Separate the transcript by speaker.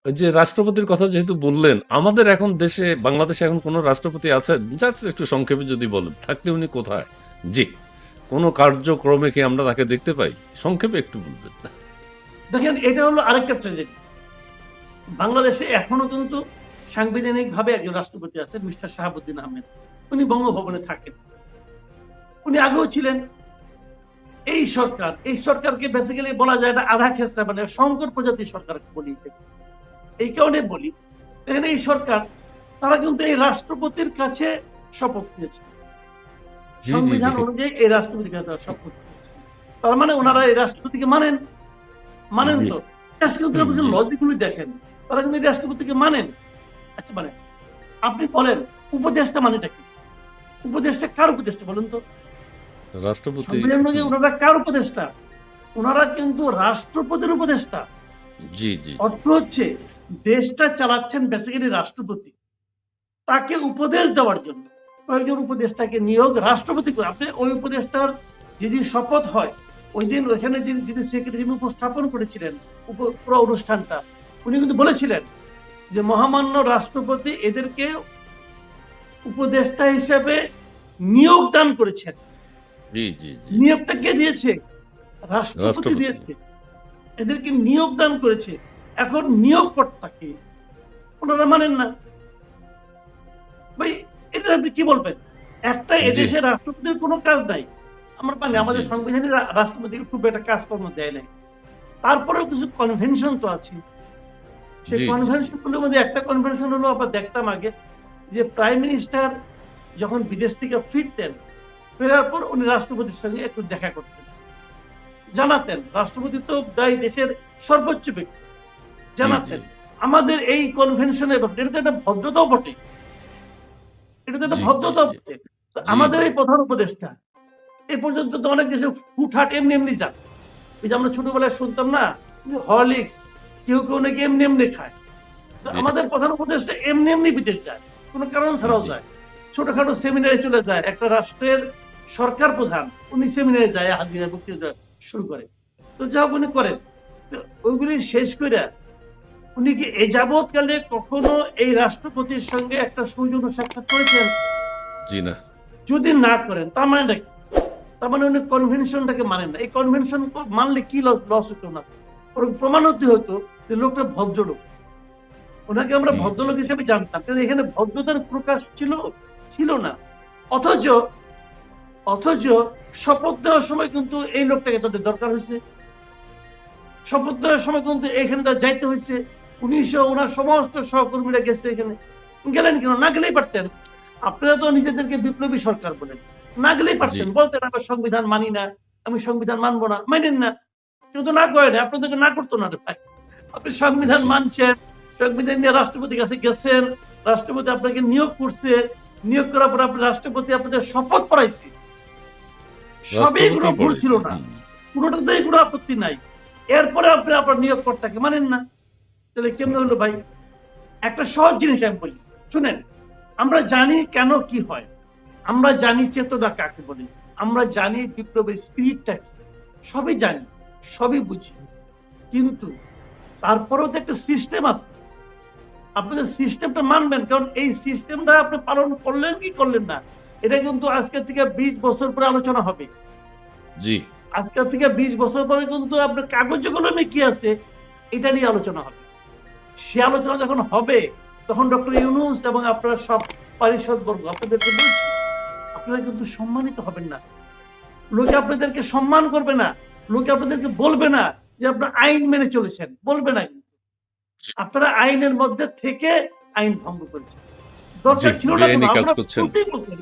Speaker 1: ওই যে রাষ্ট্রপতির কথা যেহেতু বললেন, আমাদের এখন দেশে বাংলাদেশে এখন কোনো রাষ্ট্রপতি আছেন? জাস্ট একটু সংক্ষেপে যদি বলেন, থাকলে উনি কোথায়? জি, কোনো কার্যক্রমে কি আমরা তাকে দেখতে পাই? সংক্ষেপে একটু বলবেন।
Speaker 2: দেখেন, এটা হলো আরেকটা ট্র্যাজেডি। বাংলাদেশে এখনো কিন্তু সাংবিধানিক ভাবে একজন রাষ্ট্রপতি আছেন, মিস্টার শাহাবুদ্দিন আহমেদ। উনি বঙ্গভবনে থাকেন। উনি আগেও ছিলেন। এই সরকারকে বেসিক্যালি বলা যায় এটা আধা খেসরা, মানে শঙ্কর প্রজাতির সরকার বলি। এই কারণে বলি, দেখেন এই সরকার, তারা কিন্তু এই রাষ্ট্রপতির কাছে শপথ নিয়েছে।
Speaker 1: জি, জি, জি।
Speaker 2: সংবিধান অনুযায়ী এই রাষ্ট্রপতির কাছে তারা শপথ নিয়েছে। তার মানে ওনারা এই রাষ্ট্রপতিকে মানেন। মানেন
Speaker 1: জি,
Speaker 2: তো? রাষ্ট্রপতির আপনি
Speaker 1: জি।
Speaker 2: লজিকগুলি দেখেন, তারা কিন্তু এই রাষ্ট্রপতিকে মানেন। আচ্ছা, মানে আপনি বলেন উপদেষ্টা মানেটা কি? উপদেষ্টা কার উপদেষ্টা বলেন তো?
Speaker 1: রাষ্ট্রপতি।
Speaker 2: সংবিধান অনুযায়ী
Speaker 1: হুম,
Speaker 2: ওনারা কার উপদেষ্টা? ওনারা কিন্তু রাষ্ট্রপতির উপদেষ্টা।
Speaker 1: জি, জি, জি।
Speaker 2: অর্থ হচ্ছে দেশটা চালাচ্ছেন বেসিক্যালি রাষ্ট্রপতি। তাকে উপদেশ দেওয়ার জন্য কয়েকজন উপদেষ্টাকে নিয়োগ রাষ্ট্রপতি করে। আপনি ওই উপদেষ্টার যেদিন শপথ হয়, ওই দিন ওইখানে যিনি সেক্রেটারি যিনি উপস্থাপন করেছিলেন পুরো অনুষ্ঠানটা, উনি কিন্তু বলেছিলেন যে মহামান্য রাষ্ট্রপতি এদেরকে উপদেষ্টা হিসেবে নিয়োগ দান করেছেন।
Speaker 1: জি, জি, জি।
Speaker 2: নিয়োগটা কে দিয়েছে? রাষ্ট্রপতি
Speaker 1: রাষ্ট্রপতি।
Speaker 2: দিয়েছে। এদেরকে নিয়োগ দান করেছে। এখন নিয়োগকর্তাকে ওনারা মানেন না। ভাই, এটা আপনি কি বলবেন? একটা
Speaker 1: জি,
Speaker 2: এদেশের রাষ্ট্রপতির কোনো কাজ নাই। আমরা পারি,
Speaker 1: জি,
Speaker 2: আমাদের
Speaker 1: জি।
Speaker 2: সংবিধানে রাষ্ট্রপতি খুব একটা কাজকর্ম দেয় নাই। তারপরেও কিছু কনভেনশন তো আছে। সেই
Speaker 1: জি, জি, জি।
Speaker 2: কনভেনশন গুলোর মধ্যে একটা কনভেনশন হলো, আমরা দেখতাম আগে যে প্রাইম মিনিস্টার যখন বিদেশ থেকে ফিরতেন, ফেরার পর উনি রাষ্ট্রপতির সঙ্গে একটু দেখা করতেন, জানাতেন। রাষ্ট্রপতি তো এই দেশের সর্বোচ্চ ব্যক্তি,
Speaker 1: জি, জি।
Speaker 2: জানাতেন। আমাদের এই কনভেনশনের ব্যাপারে এটা তো একটা ভদ্রতাও বটে। এটা তো একটা
Speaker 1: জি, জি,
Speaker 2: ভদ্রতাও
Speaker 1: জি।
Speaker 2: বটে। তো
Speaker 1: জি,
Speaker 2: আমাদের
Speaker 1: জি।
Speaker 2: এই প্রধান উপদেষ্টা এ পর্যন্ত তো অনেক দেশে হুটহাট এমনি এমনি যান। ওই যে আমরা ছোটবেলায় শুনতাম না, হরলিক্স কেউ কেউ নাকি এমনি এমনি খায়। তো
Speaker 1: জি,
Speaker 2: আমাদের প্রধান উপদেষ্টা এমনি এমনি বিদেশ যায়, কোনো কারণ ছাড়াও
Speaker 1: জি।
Speaker 2: যায়। ছোটখাটো সেমিনারে চলে যায়। একটা রাষ্ট্রের সরকার প্রধান উনি সেমিনারে যায়, হাজিরা বক্তৃতা শুরু করে। তো যা উনি করেন, তো ওইগুলি শেষ করে উনি কি এ যাবৎকালে কখনো এই রাষ্ট্রপতির সঙ্গে একটা সৌজন্য সাক্ষাৎ করেছেন?
Speaker 1: জি না।
Speaker 2: যদি না করেন তার মানে কি? তার মানে উনি কনভেনশনটাকে মানেন না। এই কনভেনশন মানলে কি লস হতো না? বরং প্রমাণ হতে হতো যে লোকটা ভদ্রলোক। ওনাকে আমরা
Speaker 1: জি, জি,
Speaker 2: ভদ্রলোক
Speaker 1: জি।
Speaker 2: হিসেবে জানতাম, কিন্তু এখানে ভদ্রতার প্রকাশ ছিল ছিল না। অথচ অথচ শপথ নেওয়ার সময় কিন্তু এই লোকটাকে তাদের দরকার হয়েছে। শপথ নেওয়ার সময় কিন্তু এখানে তার যাইতে হয়েছে। উনিশশো ওনার সমস্ত সহকর্মীরা গেছে এখানে। গেলেন কেন? না গেলেই পারতেন। আপনারা তো নিজেদেরকে বিপ্লবী সরকার বলেন। না গেলেই
Speaker 1: জি।
Speaker 2: পারতেন, বলতেন আমরা সংবিধান মানি না, আমি সংবিধান মানবো না। মানেন না, কেউ তো না করে না, আপনাদেরকে না করতো না রে ভাই। আপনি সংবিধান
Speaker 1: জি।
Speaker 2: মানছেন, সংবিধান নিয়ে রাষ্ট্রপতির কাছে গেছেন, রাষ্ট্রপতি আপনাকে নিয়োগ করছে, নিয়োগ করার পর আপনি রাষ্ট্রপতি আপনাদের শপথ করাইছে। সবই কোনো
Speaker 1: রাষ্ট্রপতিই
Speaker 2: ভুল ছিল
Speaker 1: পড়াইছে।
Speaker 2: না,
Speaker 1: হুম।
Speaker 2: কোনোটাতেই কোনো আপত্তি নাই। এরপরে আপনি আপনার নিয়োগকর্তাকে মানেন না, তাহলে কেমনে হলো ভাই? একটা সহজ জিনিস আমি বলি, শুনেন। আমরা জানি কেন কি হয়, আমরা জানি চেতনা কাকে বলে, আমরা জানি বিপ্লবের স্পিরিটটা কি, সবই জানি, সবই বুঝি। কিন্তু তারপরেও তো একটা সিস্টেম আছে। আপনাদের সিস্টেমটা মানবেন, কারণ এই সিস্টেমটা আপনি পালন করলেন কি করলেন না, এটা কিন্তু আজকের থেকে 20 বছর পরে আলোচনা হবে।
Speaker 1: জি।
Speaker 2: আজকের থেকে 20 বছর পরে কিন্তু আপনার কাগজে কলমে কি আছে এটা নিয়ে আলোচনা হবে। সে আলোচনা যখন হবে, তখন ডক্টর ইউনূস এবং আপনারা সব পারিষদ বর্গ আপনাদেরকে বলছি, আপনারা কিন্তু সম্মানিত হবেন না। লোকে আপনাদেরকে সম্মান করবে না। লোকে আপনাদেরকে বলবে না যে আপনারা আইন মেনে চলেছেন, বলবে না কিন্তু।
Speaker 1: জি,
Speaker 2: আপনারা আইনের মধ্যে থেকে আইন ভঙ্গ করেছেন।
Speaker 1: জি।
Speaker 2: দরকার ছিল না কোনো,
Speaker 1: বেআইনি কাজ
Speaker 2: আমরা
Speaker 1: করছেন।
Speaker 2: বলতেই বলতেন।